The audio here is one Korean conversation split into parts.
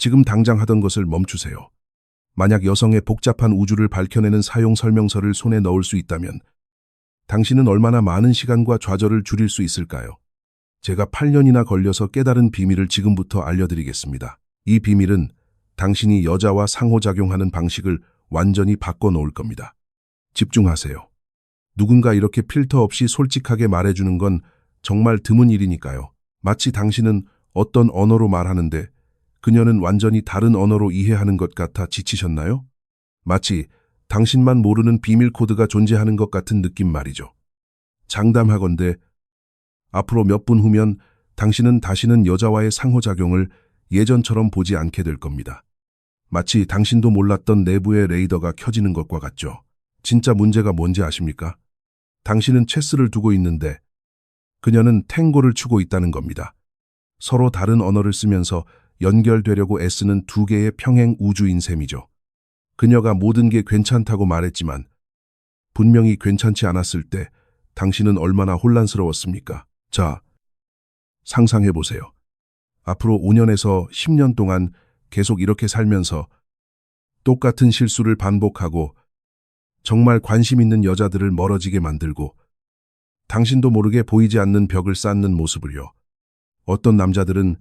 지금 당장 하던 것을 멈추세요. 만약 여성의 복잡한 우주를 밝혀내는 사용 설명서를 손에 넣을 수 있다면 당신은 얼마나 많은 시간과 좌절을 줄일 수 있을까요? 제가 8년이나 걸려서 깨달은 비밀을 지금부터 알려드리겠습니다. 이 비밀은 당신이 여자와 상호작용하는 방식을 완전히 바꿔놓을 겁니다. 집중하세요. 누군가 이렇게 필터 없이 솔직하게 말해주는 건 정말 드문 일이니까요. 마치 당신은 어떤 언어로 말하는데 그녀는 완전히 다른 언어로 이해하는 것 같아 지치셨나요? 마치 당신만 모르는 비밀 코드가 존재하는 것 같은 느낌 말이죠. 장담하건대 앞으로 몇 분 후면 당신은 다시는 여자와의 상호작용을 예전처럼 보지 않게 될 겁니다. 마치 당신도 몰랐던 내부의 레이더가 켜지는 것과 같죠. 진짜 문제가 뭔지 아십니까? 당신은 체스를 두고 있는데 그녀는 탱고를 추고 있다는 겁니다. 서로 다른 언어를 쓰면서 연결되려고 애쓰는 두 개의 평행 우주인 셈이죠. 그녀가 모든 게 괜찮다고 말했지만 분명히 괜찮지 않았을 때 당신은 얼마나 혼란스러웠습니까? 자, 상상해보세요. 앞으로 5년에서 10년 동안 계속 이렇게 살면서 똑같은 실수를 반복하고 정말 관심 있는 여자들을 멀어지게 만들고 당신도 모르게 보이지 않는 벽을 쌓는 모습을요. 어떤 남자들은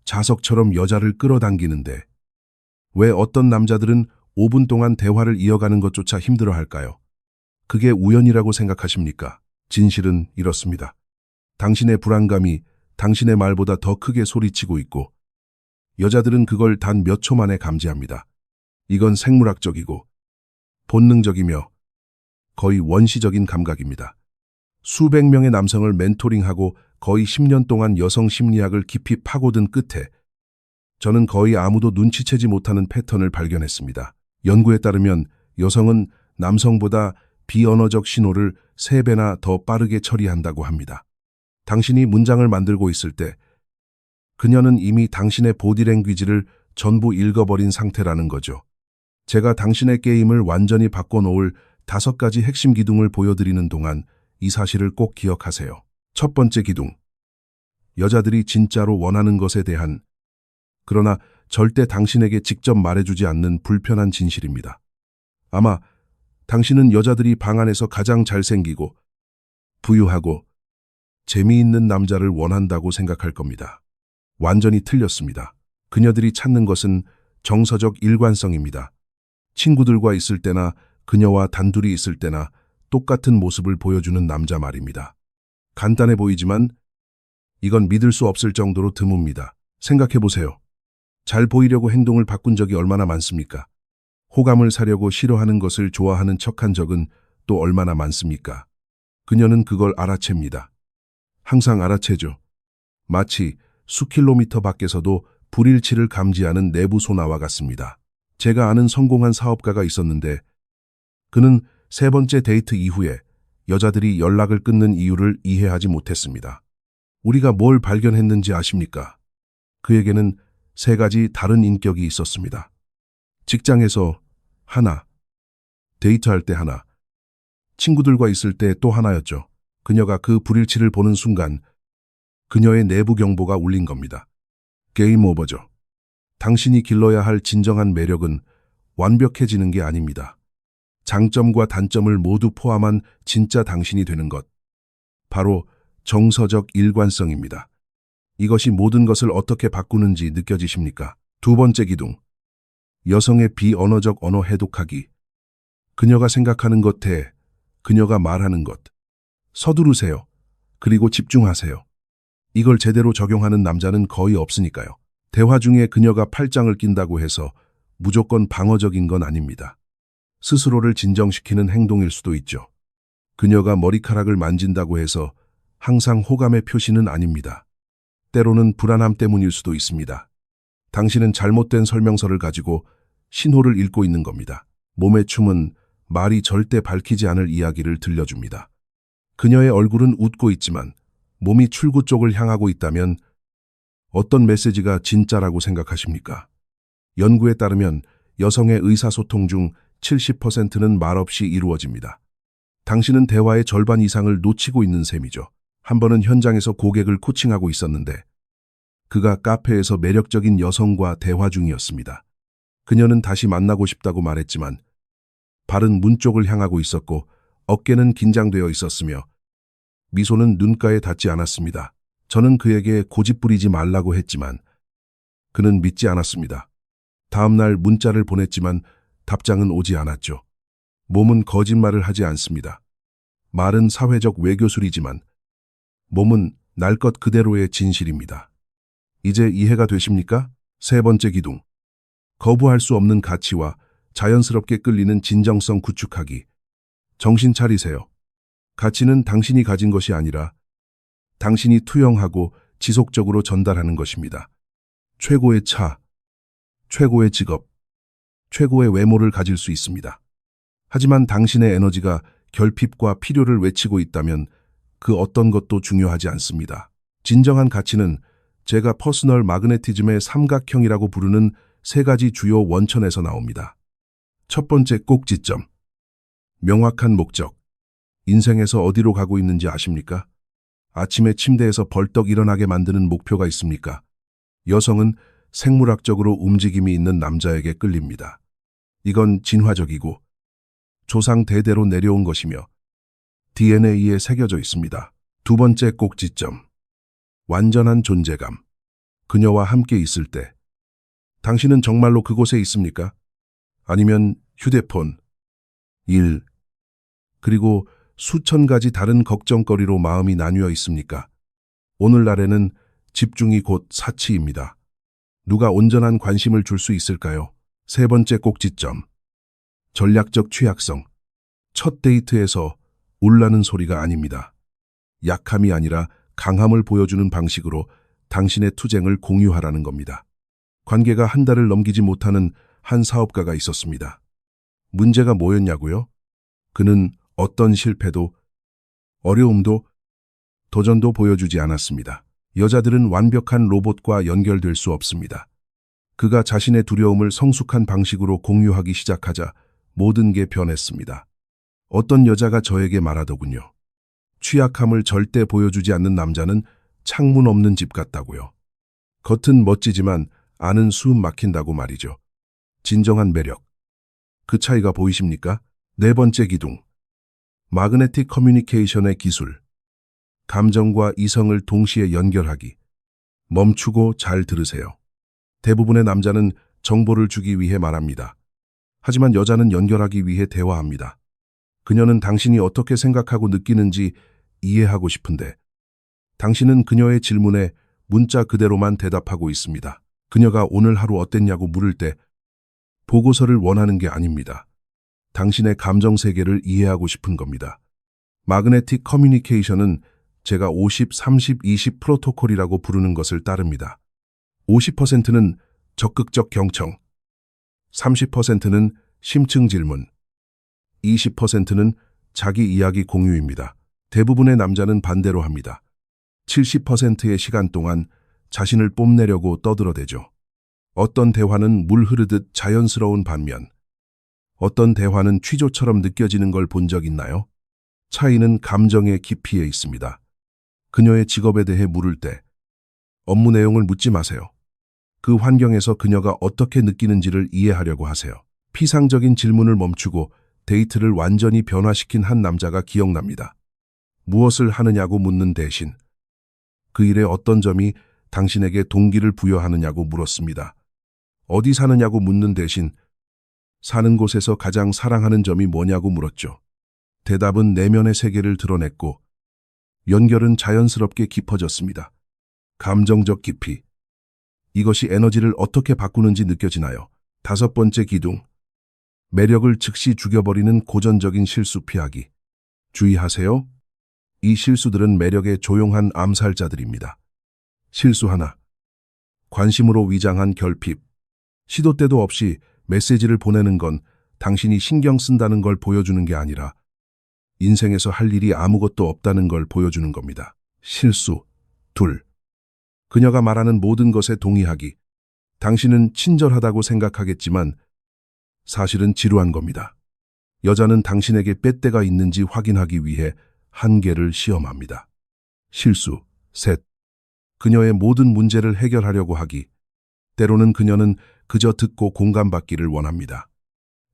자석처럼 여자를 끌어당기는데 왜 어떤 남자들은 5분 동안 대화를 이어가는 것조차 힘들어할까요? 그게 우연이라고 생각하십니까? 진실은 이렇습니다. 당신의 불안감이 당신의 말보다 더 크게 소리치고 있고 여자들은 그걸 단 몇 초 만에 감지합니다. 이건 생물학적이고 본능적이며 거의 원시적인 감각입니다. 수백 명의 남성을 멘토링하고 거의 10년 동안 여성 심리학을 깊이 파고든 끝에 저는 거의 아무도 눈치채지 못하는 패턴을 발견했습니다. 연구에 따르면 여성은 남성보다 비언어적 신호를 3배나 더 빠르게 처리한다고 합니다. 당신이 문장을 만들고 있을 때 그녀는 이미 당신의 보디랭귀지를 전부 읽어버린 상태라는 거죠. 제가 당신의 게임을 완전히 바꿔놓을 5가지 핵심 기둥을 보여드리는 동안 이 사실을 꼭 기억하세요. 첫 번째 기둥. 여자들이 진짜로 원하는 것에 대한 그러나 절대 당신에게 직접 말해주지 않는 불편한 진실입니다. 아마 당신은 여자들이 방 안에서 가장 잘생기고 부유하고 재미있는 남자를 원한다고 생각할 겁니다. 완전히 틀렸습니다. 그녀들이 찾는 것은 정서적 일관성입니다. 친구들과 있을 때나 그녀와 단둘이 있을 때나 똑같은 모습을 보여주는 남자 말입니다. 간단해 보이지만 이건 믿을 수 없을 정도로 드뭅니다. 생각해보세요. 잘 보이려고 행동을 바꾼 적이 얼마나 많습니까? 호감을 사려고 싫어하는 것을 좋아하는 척한 적은 또 얼마나 많습니까? 그녀는 그걸 알아챕니다. 항상 알아채죠. 마치 수킬로미터 밖에서도 불일치를 감지하는 내부 소나와 같습니다. 제가 아는 성공한 사업가가 있었는데 그는 3번째 데이트 이후에 여자들이 연락을 끊는 이유를 이해하지 못했습니다. 우리가 뭘 발견했는지 아십니까? 그에게는 3가지 다른 인격이 있었습니다. 직장에서 하나, 데이트할 때 하나, 친구들과 있을 때 또 하나였죠. 그녀가 그 불일치를 보는 순간 그녀의 내부 경보가 울린 겁니다. 게임 오버죠. 당신이 길러야 할 진정한 매력은 완벽해지는 게 아닙니다. 장점과 단점을 모두 포함한 진짜 당신이 되는 것. 바로 정서적 일관성입니다. 이것이 모든 것을 어떻게 바꾸는지 느껴지십니까? 2번째 기둥. 여성의 비언어적 언어 해독하기. 그녀가 생각하는 것 대 그녀가 말하는 것. 서두르세요. 그리고 집중하세요. 이걸 제대로 적용하는 남자는 거의 없으니까요. 대화 중에 그녀가 팔짱을 낀다고 해서 무조건 방어적인 건 아닙니다. 스스로를 진정시키는 행동일 수도 있죠. 그녀가 머리카락을 만진다고 해서 항상 호감의 표시는 아닙니다. 때로는 불안함 때문일 수도 있습니다. 당신은 잘못된 설명서를 가지고 신호를 읽고 있는 겁니다. 몸의 춤은 말이 절대 밝히지 않을 이야기를 들려줍니다. 그녀의 얼굴은 웃고 있지만 몸이 출구 쪽을 향하고 있다면 어떤 메시지가 진짜라고 생각하십니까? 연구에 따르면 여성의 의사소통 중 70%는 말없이 이루어집니다. 당신은 대화의 절반 이상을 놓치고 있는 셈이죠. 한 번은 현장에서 고객을 코칭하고 있었는데 그가 카페에서 매력적인 여성과 대화 중이었습니다. 그녀는 다시 만나고 싶다고 말했지만 발은 문 쪽을 향하고 있었고 어깨는 긴장되어 있었으며 미소는 눈가에 닿지 않았습니다. 저는 그에게 고집 부리지 말라고 했지만 그는 믿지 않았습니다. 다음 날 문자를 보냈지만 답장은 오지 않았죠. 몸은 거짓말을 하지 않습니다. 말은 사회적 외교술이지만 몸은 날 것 그대로의 진실입니다. 이제 이해가 되십니까? 세 번째 기둥. 거부할 수 없는 가치와 자연스럽게 끌리는 진정성 구축하기. 정신 차리세요. 가치는 당신이 가진 것이 아니라 당신이 투영하고 지속적으로 전달하는 것입니다. 최고의 차, 최고의 직업, 최고의 외모를 가질 수 있습니다. 하지만 당신의 에너지가 결핍과 필요를 외치고 있다면 그 어떤 것도 중요하지 않습니다. 진정한 가치는 제가 퍼스널 마그네티즘의 삼각형이라고 부르는 세 가지 주요 원천에서 나옵니다. 첫 번째 꼭지점. 명확한 목적. 인생에서 어디로 가고 있는지 아십니까? 아침에 침대에서 벌떡 일어나게 만드는 목표가 있습니까? 여성은 생물학적으로 움직임이 있는 남자에게 끌립니다. 이건 진화적이고 조상 대대로 내려온 것이며 DNA에 새겨져 있습니다. 두 번째 꼭지점. 완전한 존재감. 그녀와 함께 있을 때 당신은 정말로 그곳에 있습니까? 아니면 휴대폰, 일, 그리고 수천 가지 다른 걱정거리로 마음이 나뉘어 있습니까? 오늘날에는 집중이 곧 사치입니다. 누가 온전한 관심을 줄 수 있을까요? 세 번째 꼭지점. 전략적 취약성. 첫 데이트에서 울라는 소리가 아닙니다. 약함이 아니라 강함을 보여주는 방식으로 당신의 투쟁을 공유하라는 겁니다. 관계가 한 달을 넘기지 못하는 한 사업가가 있었습니다. 문제가 뭐였냐고요? 그는 어떤 실패도, 어려움도, 도전도 보여주지 않았습니다. 여자들은 완벽한 로봇과 연결될 수 없습니다. 그가 자신의 두려움을 성숙한 방식으로 공유하기 시작하자 모든 게 변했습니다. 어떤 여자가 저에게 말하더군요. 취약함을 절대 보여주지 않는 남자는 창문 없는 집 같다고요. 겉은 멋지지만 안은 숨 막힌다고 말이죠. 진정한 매력. 그 차이가 보이십니까? 네 번째 기둥. 마그네틱 커뮤니케이션의 기술. 감정과 이성을 동시에 연결하기. 멈추고 잘 들으세요. 대부분의 남자는 정보를 주기 위해 말합니다. 하지만 여자는 연결하기 위해 대화합니다. 그녀는 당신이 어떻게 생각하고 느끼는지 이해하고 싶은데 당신은 그녀의 질문에 문자 그대로만 대답하고 있습니다. 그녀가 오늘 하루 어땠냐고 물을 때 보고서를 원하는 게 아닙니다. 당신의 감정 세계를 이해하고 싶은 겁니다. 마그네틱 커뮤니케이션은 제가 50, 30, 20 프로토콜이라고 부르는 것을 따릅니다. 50%는 적극적 경청, 30%는 심층 질문, 20%는 자기 이야기 공유입니다. 대부분의 남자는 반대로 합니다. 70%의 시간 동안 자신을 뽐내려고 떠들어대죠. 어떤 대화는 물 흐르듯 자연스러운 반면 어떤 대화는 취조처럼 느껴지는 걸 본 적 있나요? 차이는 감정의 깊이에 있습니다. 그녀의 직업에 대해 물을 때 업무 내용을 묻지 마세요. 그 환경에서 그녀가 어떻게 느끼는지를 이해하려고 하세요. 피상적인 질문을 멈추고 데이트를 완전히 변화시킨 한 남자가 기억납니다. 무엇을 하느냐고 묻는 대신 그 일의 어떤 점이 당신에게 동기를 부여하느냐고 물었습니다. 어디 사느냐고 묻는 대신 사는 곳에서 가장 사랑하는 점이 뭐냐고 물었죠. 대답은 내면의 세계를 드러냈고 연결은 자연스럽게 깊어졌습니다. 감정적 깊이. 이것이 에너지를 어떻게 바꾸는지 느껴지나요? 다섯 번째 기둥. 매력을 즉시 죽여버리는 고전적인 실수 피하기. 주의하세요. 이 실수들은 매력의 조용한 암살자들입니다. 실수 하나. 관심으로 위장한 결핍. 시도 때도 없이 메시지를 보내는 건 당신이 신경 쓴다는 걸 보여주는 게 아니라 인생에서 할 일이 아무것도 없다는 걸 보여주는 겁니다. 실수. 둘. 그녀가 말하는 모든 것에 동의하기. 당신은 친절하다고 생각하겠지만 사실은 지루한 겁니다. 여자는 당신에게 빼대가 있는지 확인하기 위해 한계를 시험합니다. 실수. 셋. 그녀의 모든 문제를 해결하려고 하기, 때로는 그녀는 그저 듣고 공감받기를 원합니다.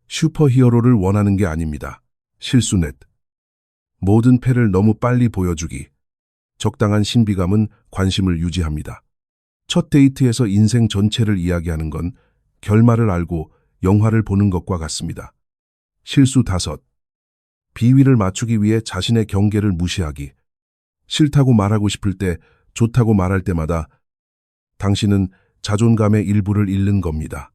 슈퍼히어로를 원하는 게 아닙니다. 실수넷. 모든 패를 너무 빨리 보여주기. 적당한 신비감은 관심을 유지합니다. 첫 데이트에서 인생 전체를 이야기하는 건 결말을 알고 영화를 보는 것과 같습니다. 실수 5. 비위를 맞추기 위해 자신의 경계를 무시하기. 싫다고 말하고 싶을 때, 좋다고 말할 때마다 당신은 자존감의 일부를 잃는 겁니다.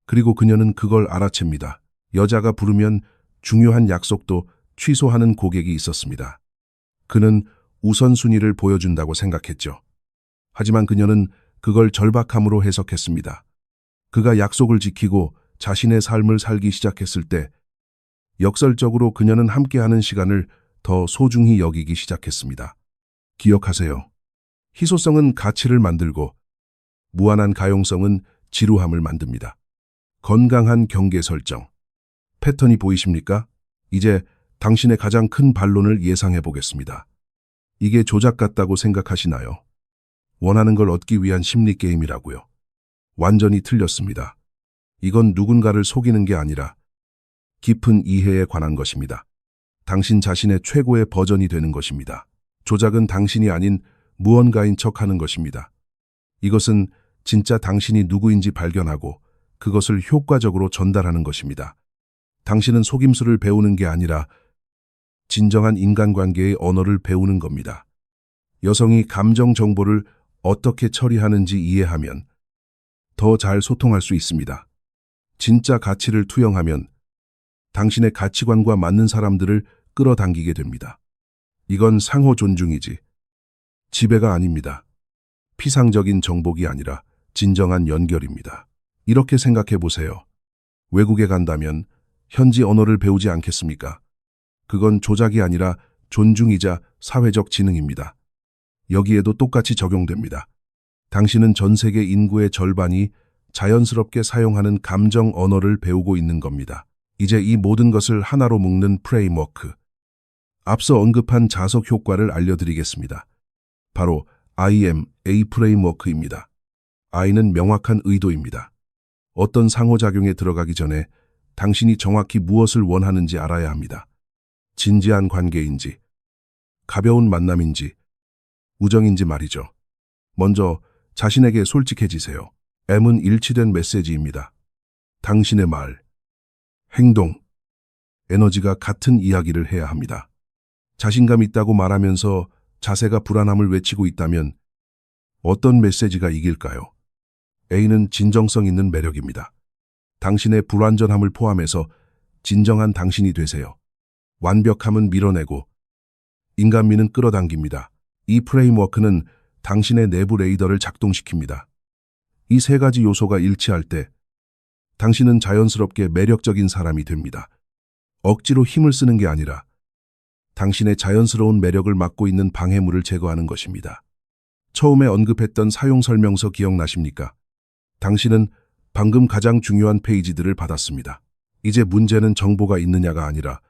그리고 그녀는 그걸 알아챕니다. 여자가 부르면 중요한 약속도 취소하는 고객이 있었습니다. 그는 우선순위를 보여준다고 생각했죠. 하지만 그녀는 그걸 절박함으로 해석했습니다. 그가 약속을 지키고 자신의 삶을 살기 시작했을 때 역설적으로 그녀는 함께하는 시간을 더 소중히 여기기 시작했습니다. 기억하세요. 희소성은 가치를 만들고 무한한 가용성은 지루함을 만듭니다. 건강한 경계 설정. 패턴이 보이십니까? 이제 당신의 가장 큰 반론을 예상해 보겠습니다. 이게 조작 같다고 생각하시나요? 원하는 걸 얻기 위한 심리 게임이라고요. 완전히 틀렸습니다. 이건 누군가를 속이는 게 아니라 깊은 이해에 관한 것입니다. 당신 자신의 최고의 버전이 되는 것입니다. 조작은 당신이 아닌 무언가인 척하는 것입니다. 이것은 진짜 당신이 누구인지 발견하고 그것을 효과적으로 전달하는 것입니다. 당신은 속임수를 배우는 게 아니라 진정한 인간관계의 언어를 배우는 겁니다. 여성이 감정 정보를 어떻게 처리하는지 이해하면 더 잘 소통할 수 있습니다. 진짜 가치를 투영하면 당신의 가치관과 맞는 사람들을 끌어당기게 됩니다. 이건 상호 존중이지 지배가 아닙니다. 피상적인 정복이 아니라 진정한 연결입니다. 이렇게 생각해 보세요. 외국에 간다면 현지 언어를 배우지 않겠습니까? 그건 조작이 아니라 존중이자 사회적 지능입니다. 여기에도 똑같이 적용됩니다. 당신은 전 세계 인구의 절반이 자연스럽게 사용하는 감정 언어를 배우고 있는 겁니다. 이제 이 모든 것을 하나로 묶는 프레임워크. 앞서 언급한 자석 효과를 알려드리겠습니다. 바로 IMA 프레임워크입니다. I는 명확한 의도입니다. 어떤 상호작용에 들어가기 전에 당신이 정확히 무엇을 원하는지 알아야 합니다. 진지한 관계인지, 가벼운 만남인지, 우정인지 말이죠. 먼저 자신에게 솔직해지세요. M은 일치된 메시지입니다. 당신의 말, 행동, 에너지가 같은 이야기를 해야 합니다. 자신감 있다고 말하면서 자세가 불안함을 외치고 있다면 어떤 메시지가 이길까요? A는 진정성 있는 매력입니다. 당신의 불완전함을 포함해서 진정한 당신이 되세요. 완벽함은 밀어내고 인간미는 끌어당깁니다. 이 프레임워크는 당신의 내부 레이더를 작동시킵니다. 이 3가지 요소가 일치할 때 당신은 자연스럽게 매력적인 사람이 됩니다. 억지로 힘을 쓰는 게 아니라 당신의 자연스러운 매력을 막고 있는 방해물을 제거하는 것입니다. 처음에 언급했던 사용 설명서 기억나십니까? 당신은 방금 가장 중요한 페이지들을 받았습니다. 이제 문제는 정보가 있느냐가 아니라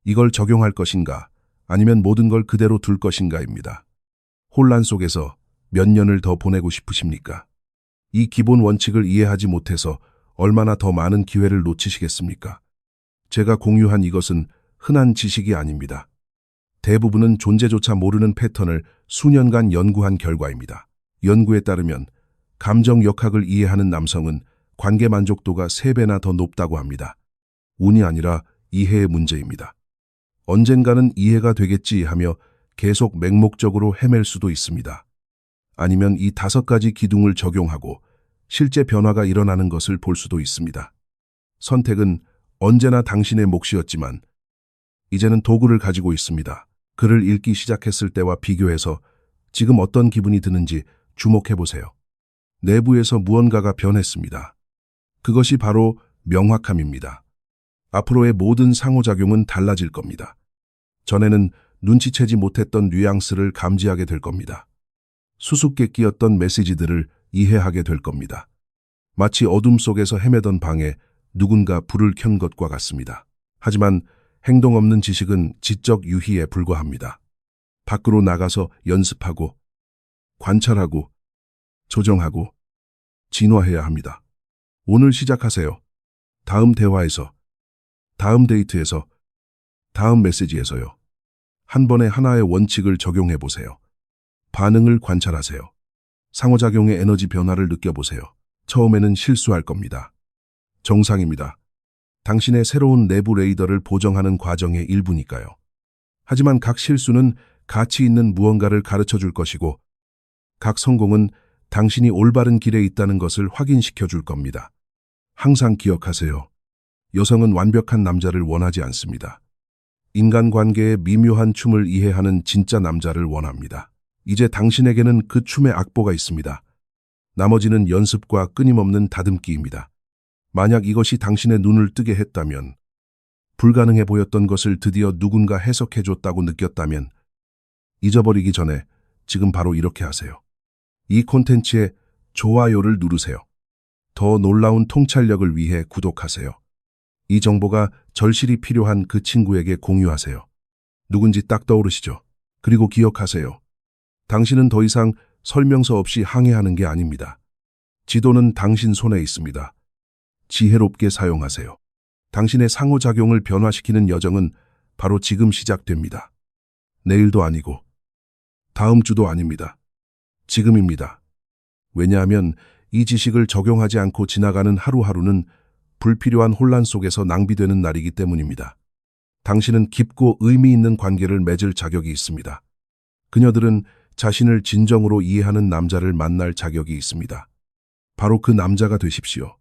이걸 적용할 것인가 아니면 모든 걸 그대로 둘 것인가입니다. 혼란 속에서 몇 년을 더 보내고 싶으십니까? 이 기본 원칙을 이해하지 못해서 얼마나 더 많은 기회를 놓치시겠습니까? 제가 공유한 이것은 흔한 지식이 아닙니다. 대부분은 존재조차 모르는 패턴을 수년간 연구한 결과입니다. 연구에 따르면 감정 역학을 이해하는 남성은 관계 만족도가 3배나 더 높다고 합니다. 운이 아니라 이해의 문제입니다. 언젠가는 이해가 되겠지 하며 계속 맹목적으로 헤맬 수도 있습니다. 아니면 이 5가지 기둥을 적용하고 실제 변화가 일어나는 것을 볼 수도 있습니다. 선택은 언제나 당신의 몫이었지만 이제는 도구를 가지고 있습니다. 글을 읽기 시작했을 때와 비교해서 지금 어떤 기분이 드는지 주목해 보세요. 내부에서 무언가가 변했습니다. 그것이 바로 명확함입니다. 앞으로의 모든 상호작용은 달라질 겁니다. 전에는 눈치채지 못했던 뉘앙스를 감지하게 될 겁니다. 수수께끼였던 메시지들을 이해하게 될 겁니다. 마치 어둠 속에서 헤매던 방에 누군가 불을 켠 것과 같습니다. 하지만 행동 없는 지식은 지적 유희에 불과합니다. 밖으로 나가서 연습하고 관찰하고, 조정하고, 진화해야 합니다. 오늘 시작하세요. 다음 대화에서, 다음 데이트에서, 다음 메시지에서요. 한 번에 하나의 원칙을 적용해 보세요. 반응을 관찰하세요. 상호작용의 에너지 변화를 느껴보세요. 처음에는 실수할 겁니다. 정상입니다. 당신의 새로운 내부 레이더를 보정하는 과정의 일부니까요. 하지만 각 실수는 가치 있는 무언가를 가르쳐 줄 것이고, 각 성공은 당신이 올바른 길에 있다는 것을 확인시켜 줄 겁니다. 항상 기억하세요. 여성은 완벽한 남자를 원하지 않습니다. 인간관계의 미묘한 춤을 이해하는 진짜 남자를 원합니다. 이제 당신에게는 그 춤의 악보가 있습니다. 나머지는 연습과 끊임없는 다듬기입니다. 만약 이것이 당신의 눈을 뜨게 했다면, 불가능해 보였던 것을 드디어 누군가 해석해 줬다고 느꼈다면, 잊어버리기 전에 지금 바로 이렇게 하세요. 이 콘텐츠에 좋아요를 누르세요. 더 놀라운 통찰력을 위해 구독하세요. 이 정보가 절실히 필요한 그 친구에게 공유하세요. 누군지 딱 떠오르시죠? 그리고 기억하세요. 당신은 더 이상 설명서 없이 항해하는 게 아닙니다. 지도는 당신 손에 있습니다. 지혜롭게 사용하세요. 당신의 상호작용을 변화시키는 여정은 바로 지금 시작됩니다. 내일도 아니고, 다음 주도 아닙니다. 지금입니다. 왜냐하면 이 지식을 적용하지 않고 지나가는 하루하루는 불필요한 혼란 속에서 낭비되는 날이기 때문입니다. 당신은 깊고 의미 있는 관계를 맺을 자격이 있습니다. 그녀들은 자신을 진정으로 이해하는 남자를 만날 자격이 있습니다. 바로 그 남자가 되십시오.